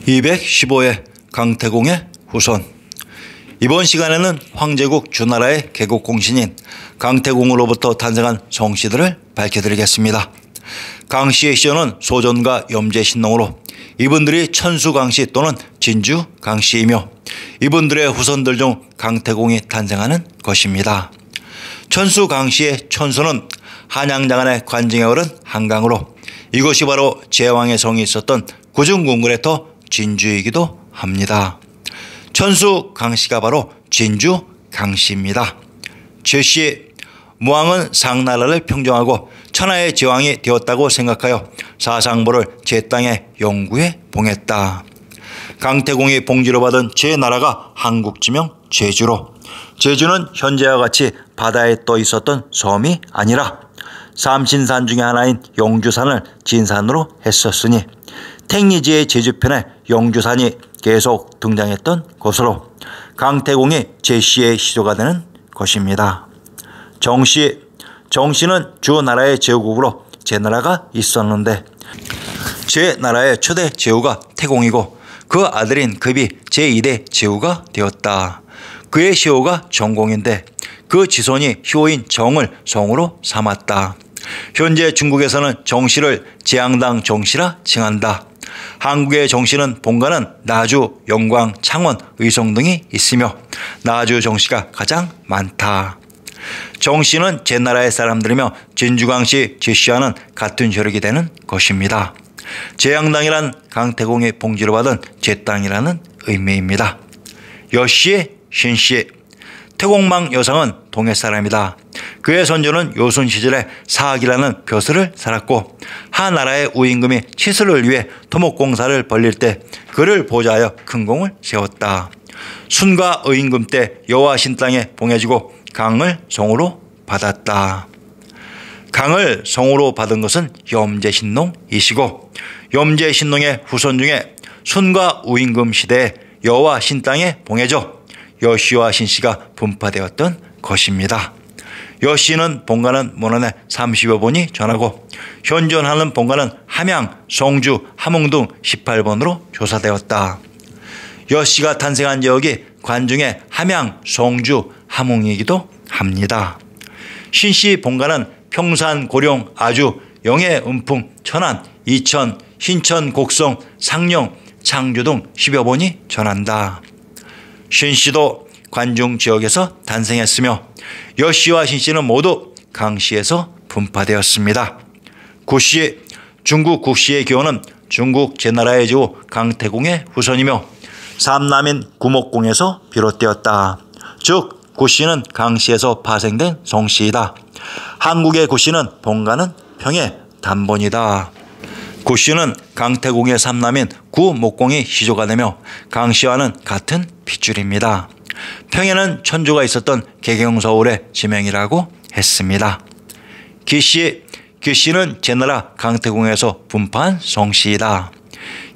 215회 강태공의 후손. 이번 시간에는 황제국 주나라의 개국공신인 강태공으로부터 탄생한 성씨들을 밝혀드리겠습니다. 강씨의 시조는 소존과 염제신농으로 이분들이 천수강씨 또는 진주강씨이며 이분들의 후손들 중 강태공이 탄생하는 것입니다. 천수강씨의 천수는 한양장안의 관증에 오른 한강으로 이곳이 바로 제왕의 성이 있었던 구중궁궐의 터 진주이기도 합니다. 천수 강씨가 바로 진주 강씨입니다. 제씨 무왕은 상나라를 평정하고 천하의 제왕이 되었다고 생각하여 사상보를 제 땅에 영구에 봉했다. 강태공이 봉지로 받은 제 나라가 한국지명 제주로, 제주는 현재와 같이 바다에 떠 있었던 섬이 아니라 삼신산 중의 하나인 용주산을 진산으로 했었으니 택리지의 제주편에 용주산이 계속 등장했던 것으로 강태공이 제씨의 시조가 되는 것입니다. 정씨는 주나라의 제후국으로 제나라가 있었는데 제나라의 초대 제후가 태공이고 그 아들인 급이 제2대 제후가 되었다. 그의 시호가 정공인데 그 지손이 효인 정을 성으로 삼았다. 현재 중국에서는 정씨를 제양당 정씨라 칭한다. 한국의 정씨는 본가는 나주, 영광, 창원, 의성 등이 있으며 나주 정씨가 가장 많다. 정씨는 제나라의 사람들이며 진주강씨 제씨와는 같은 혈육이 되는 것입니다. 제양당이란 강태공의 봉지로 받은 제 땅이라는 의미입니다. 여씨, 신씨. 태공망 여상은 동해 사람이다. 그의 선조는 요순 시절에 사학이라는 벼슬을 살았고 하나라의 우임금이 치수를 위해 토목공사를 벌릴 때 그를 보좌하여 큰 공을 세웠다. 순과 의임금 때 여호와 신땅에 봉해지고 강을 성으로 받았다. 강을 성으로 받은 것은 염제신농이시고 염제신농의 후손 중에 순과 우임금 시대에 여호와 신땅에 봉해져 여씨와 신씨가 분파되었던 것입니다. 여씨는 본가는 문안에 30여 번이 전하고 현존하는 본가는 함양, 성주, 함흥 등 18번으로 조사되었다. 여씨가 탄생한 지역이 관중의 함양, 성주, 함흥이기도 합니다. 신씨 본가는 평산, 고령, 아주, 영해, 은풍, 천안, 이천, 신천, 곡성, 상령, 창주 등 10여 번이 전한다. 신씨도 관중 지역에서 탄생했으며 여씨와 신씨는 모두 강씨에서 분파되었습니다. 구씨, 중국 국씨의 기원은 중국 제나라의 제후 강태공의 후손이며 삼남인 구목공에서 비롯되었다. 즉 구씨는 강씨에서 파생된 성씨이다. 한국의 구씨는 본가는 평해 단본이다. 구씨는 강태공의 삼남인 구목공이 시조가 되며 강씨와는 같은 핏줄입니다. 평에는 천주가 있었던 개경서울의 지명이라고 했습니다. 기씨는 제나라 강태공에서 분파한 성씨이다.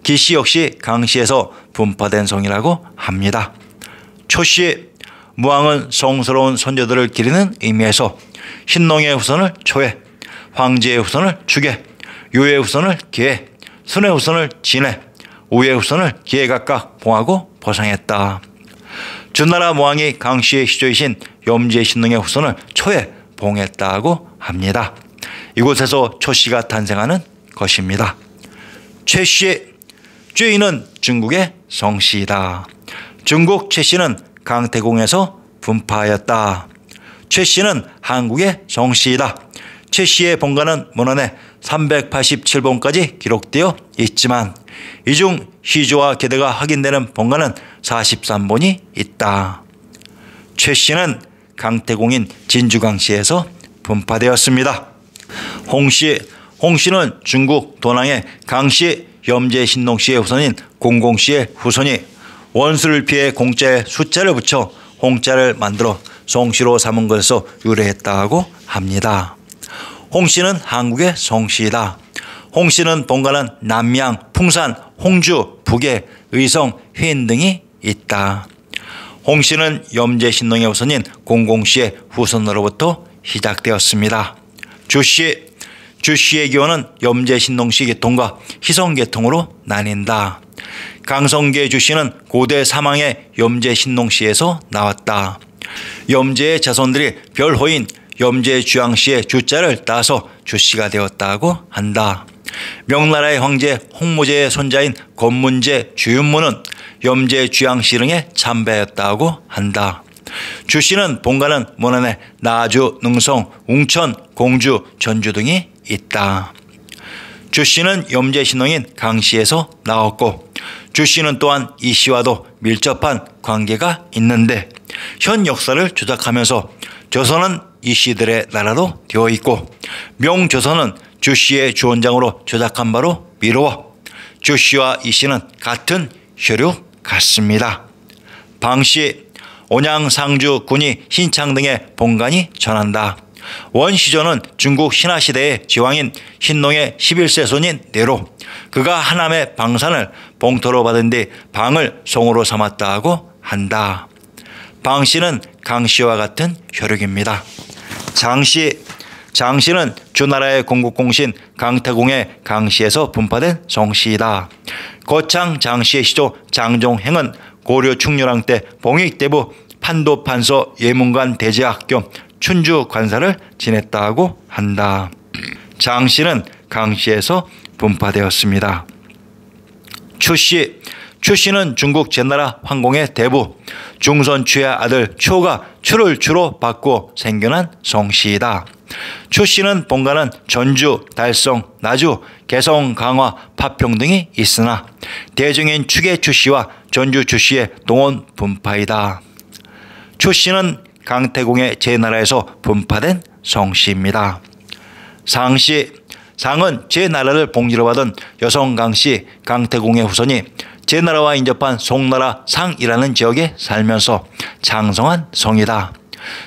기씨 역시 강씨에서 분파된 성이라고 합니다. 초씨, 무왕은 성스러운 선조들을 기리는 의미에서 신농의 후손을 초에, 황제의 후손을 축에, 유의 후손을 기에, 순의 후손을 진에, 우의 후손을 기에 각각 봉하고 보상했다. 주나라 무왕이 강씨의 시조이신 염제신농의 후손을 초에 봉했다고 합니다. 이곳에서 초씨가 탄생하는 것입니다. 최씨, 쥐는 중국의 성씨이다. 중국 최씨는 강태공에서 분파하였다. 최씨는 한국의 성씨이다. 최씨의 본가는 문헌에 387번까지 기록되어 있지만 이 중 시조와 계대가 확인되는 본가는 43번이 있다. 최씨는 강태공인 진주강씨에서 분파되었습니다. 홍씨는 중국 도낭의 강씨 염제신농씨의 후손인 공공씨의 후손이 원수를 피해 공자에 숫자를 붙여 홍자를 만들어 성씨로 삼은 것에서 유래했다고 합니다. 홍씨는 한국의 성씨이다. 홍씨는 본가는 남양, 풍산, 홍주, 북에, 의성, 회인 등이 있다. 홍씨는 염제신농의 후손인 공공씨의 후손으로부터 시작되었습니다. 주씨의 기원은 염제신농씨 계통과 희성계통으로 나뉜다. 강성계 주씨는 고대 사망의 염제신농씨에서 나왔다. 염제의 자손들이 별호인 염제주양씨의 주자를 따서 주씨가 되었다고 한다. 명나라의 황제 홍무제의 손자인 건문제 주윤무는 염제주양씨릉의 참배였다고 한다. 주씨는 본가는 문안에 나주, 능성, 웅천, 공주, 전주 등이 있다. 주씨는 염제신농인 강씨에서 나왔고 주씨는 또한 이씨와도 밀접한 관계가 있는데 현 역사를 조작하면서 조선은 이씨들의 나라로 되어 있고 명조선은 주씨의 주원장으로 조작한 바로 미루어 주씨와 이씨는 같은 혈육 같습니다. 방씨, 온양, 상주, 군위, 신창 등의 본관이 전한다. 원시조는 중국 신라시대의 지왕인 신농의 11세 손인 네로, 그가 하남의 방산을 봉토로 받은 뒤 방을 송으로 삼았다고 한다. 방씨는 강씨와 같은 혈육입니다. 장씨는 주나라의 건국공신 강태공의 강씨에서 분파된 성씨이다. 거창 장씨의 시조 장종행은 고려 충렬왕 때 봉익대부 판도판서 예문관 대제학 겸 춘주 관사를 지냈다고 한다. 장씨는 강씨에서 분파되었습니다. 추씨는 중국 제나라 황공의 대부 중선추의 아들 추가 추를 주로 받고 생겨난 성씨이다. 추씨는 본가는 전주, 달성, 나주, 개성, 강화, 파평 등이 있으나 대중인 축의 추씨와 전주 추씨의 동원 분파이다. 추씨는 강태공의 제나라에서 분파된 성씨입니다. 상은 제나라를 봉지로 받은 여성 강씨 강태공의 후손이 제나라와 인접한 송나라 상이라는 지역에 살면서 장성한 성이다.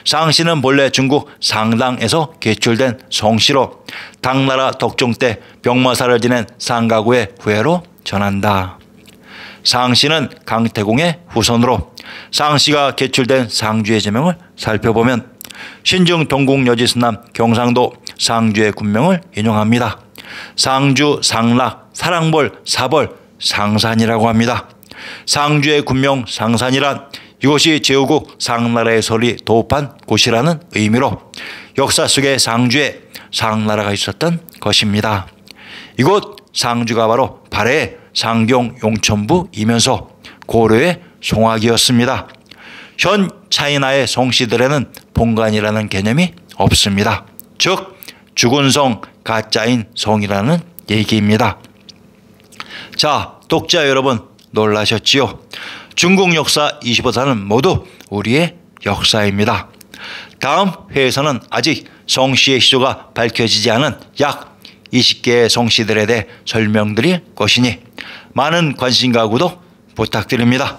상씨는 본래 중국 상당에서 개출된 성씨로 당나라 덕종 때 병마사를 지낸 상가구의 후예로 전한다. 상씨는 강태공의 후손으로 상씨가 개출된 상주의 제명을 살펴보면 신증 동국여지순남 경상도 상주의 군명을 인용합니다. 상주, 상락, 사랑벌, 사벌, 상산이라고 합니다. 상주의 군명 상산이란 이곳이 제후국 상나라의 설이 도읍한 곳이라는 의미로 역사 속에 상주에 상나라가 있었던 것입니다. 이곳 상주가 바로 발해의 상경 용천부이면서 고려의 송악이었습니다. 현 차이나의 성씨들에는 본관이라는 개념이 없습니다. 즉 죽은 성, 가짜인 성이라는 얘기입니다. 자, 독자 여러분 놀라셨지요? 중국 역사 25사는 모두 우리의 역사입니다. 다음 회에서는 아직 성씨의 시조가 밝혀지지 않은 약 20개의 성씨들에 대해 설명드릴 것이니 많은 관심과 구독 부탁드립니다.